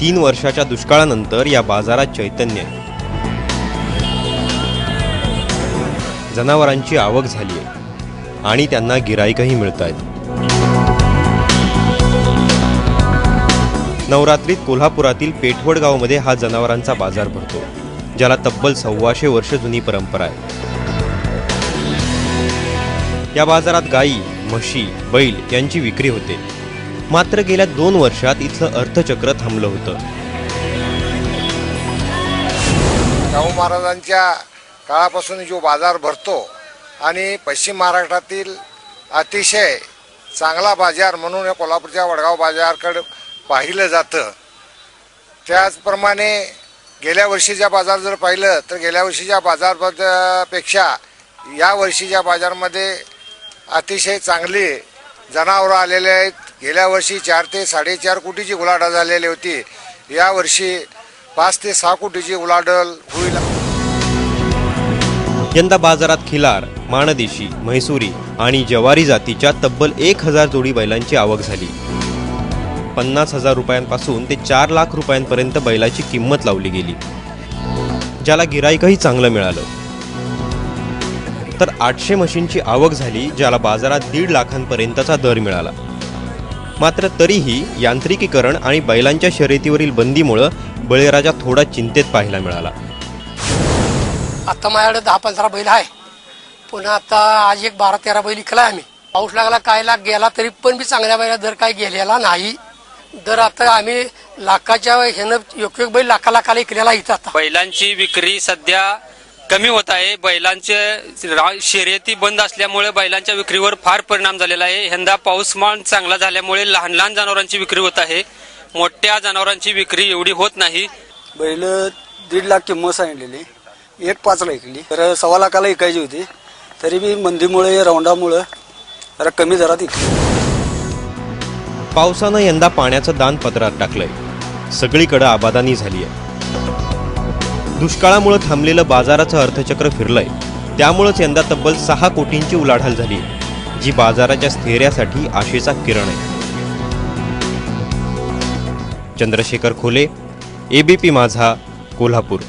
3 वर्षाच्या दुष्काळानंतर या बाजारात चैतन्य आहे. जनावरांची आवक झाली आहे आणि त्यांना गिराईकही मिळत आहेत. नवरात्रीत कोल्हापुरातील पेठवड गावामध्ये हा जनावरांचा बाजार भरतो, ज्याला तब्बल 125 वर्ष जुनी परंपरा आहे. या बाजारात गायी, म्हशी, बैल यांची विक्री होते. मात्र गेल्या 2 वर्षात इथलं अर्थचक्र थांबलं होतं. शाहू महाराजांच्या काळापासून जो बाजार भरतो आणि पश्चिम महाराष्ट्रातील अतिशय चांगला बाजार म्हणून या कोल्हापूरच्या वडगाव बाजारकडे पाहिलं जातं. त्याचप्रमाणे गेल्या वर्षीच्या बाजार जर पाहिलं तर गेल्या वर्षीच्या बाजारपेक्षा या वर्षीच्या बाजारमध्ये अतिशय चांगली जनावरं आलेले आहेत. गेल्या वर्षी 4 ते 4.5 कोटीची उलाढाल झालेली होती. या वर्षी 5 ते 6 कोटीची उलाढाल होईल. यंदा बाजारात खिलार, माणदेशी, म्हैसूरी आणि जवारी जातीच्या तब्बल 1000 जोडी बैलांची आवक झाली. 50,000 रुपयांपासून ते 4 लाख रुपयांपर्यंत बैलाची किंमत लावली गेली, ज्याला गिराईकही चांगलं मिळालं. तर 800 म्हशींची आवक झाली, ज्याला बाजारात 1.5 लाखांपर्यंतचा दर मिळाला. मात्र तरीही यांत्रिकीकरण आणि बैलांच्या शर्यतीवरील बंदीमुळे बळीराजा थोडा चिंतेत पाहायला मिळाला. आता माझ्याकडे 10-15 बैल आहे. पुन्हा आता आज एक 12-13 बैल इकलाय आम्ही. पाऊस लागला काय लाग गेला तरी पण बी चांगल्या बैला दर काही गेलेला नाही. दर आता आम्ही लाखाच्या ह्यानं एक बैल लाखाला इकलेला इथं. आता बैलांची विक्री सध्या कमी होत आहे. बैलांचे शर्यती बंद असल्यामुळे बैलांच्या विक्रीवर फार परिणाम झालेला आहे. यंदा पाऊसमान चांगला झाल्यामुळे लहान लहान जनावरांची विक्री होत आहे. मोठ्या जनावरांची विक्री एवढी होत नाही. बैल 1.5 लाख किंमत सांगितलेली, 1.5 ला ऐकली तर 1.25 लाखाला ऐकायची होती. तरी बी मंदीमुळे रौंडामुळे जरा कमी दरात ऐकली. पावसानं यंदा पाण्याचं दान पदरात टाकलंय. सगळीकडे आबादानी झाली आहे. दुष्काळामुळे थांबलेलं बाजाराचं अर्थचक्र फिरलंय. त्यामुळेच यंदा तब्बल 6 कोटींची उलाढाल झाली, जी बाजाराच्या स्थैर्यासाठी आशेचा किरण आहे. चंद्रशेखर खोले, ABP माझा, कोल्हापूर.